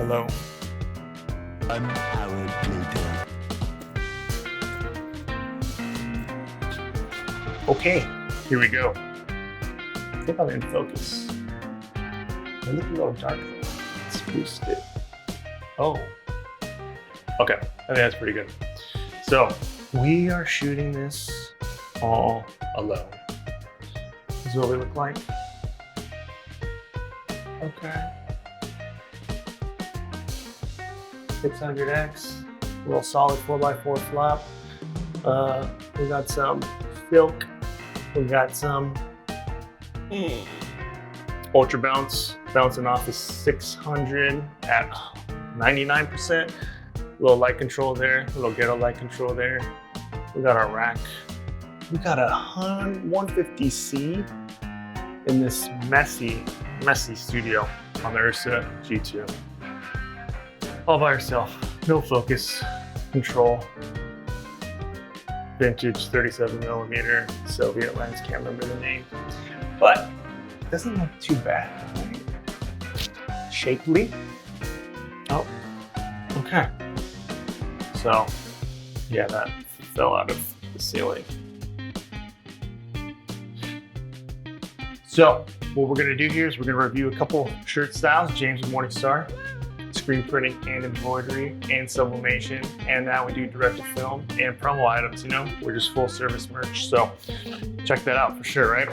alone. Unpowered later. Okay, here we go. I think I'm in focus. I look a little dark though. Let's boost it. Oh. Okay, I think that's pretty good. So we are shooting this all alone. This is what we look like. Okay. 600X, little solid 4x4 flop. We got some silk. We got some ultra bounce, bouncing off of 600 at 99%. Little light control there, little ghetto light control there. We got our rack. We got a 150C in this messy studio on the Ursa G2. All by herself, no focus, control. Vintage 37mm Soviet lens, can't remember the name. But it doesn't look too bad, right? Shapely. Oh, okay. So, yeah, that fell out of the ceiling. So, what we're gonna do here is we're gonna review a couple shirt styles, James and Morningstar, screen printing and embroidery and sublimation, and now we do direct to film and promo items. You know, we're just full service merch, so check that out for sure, right?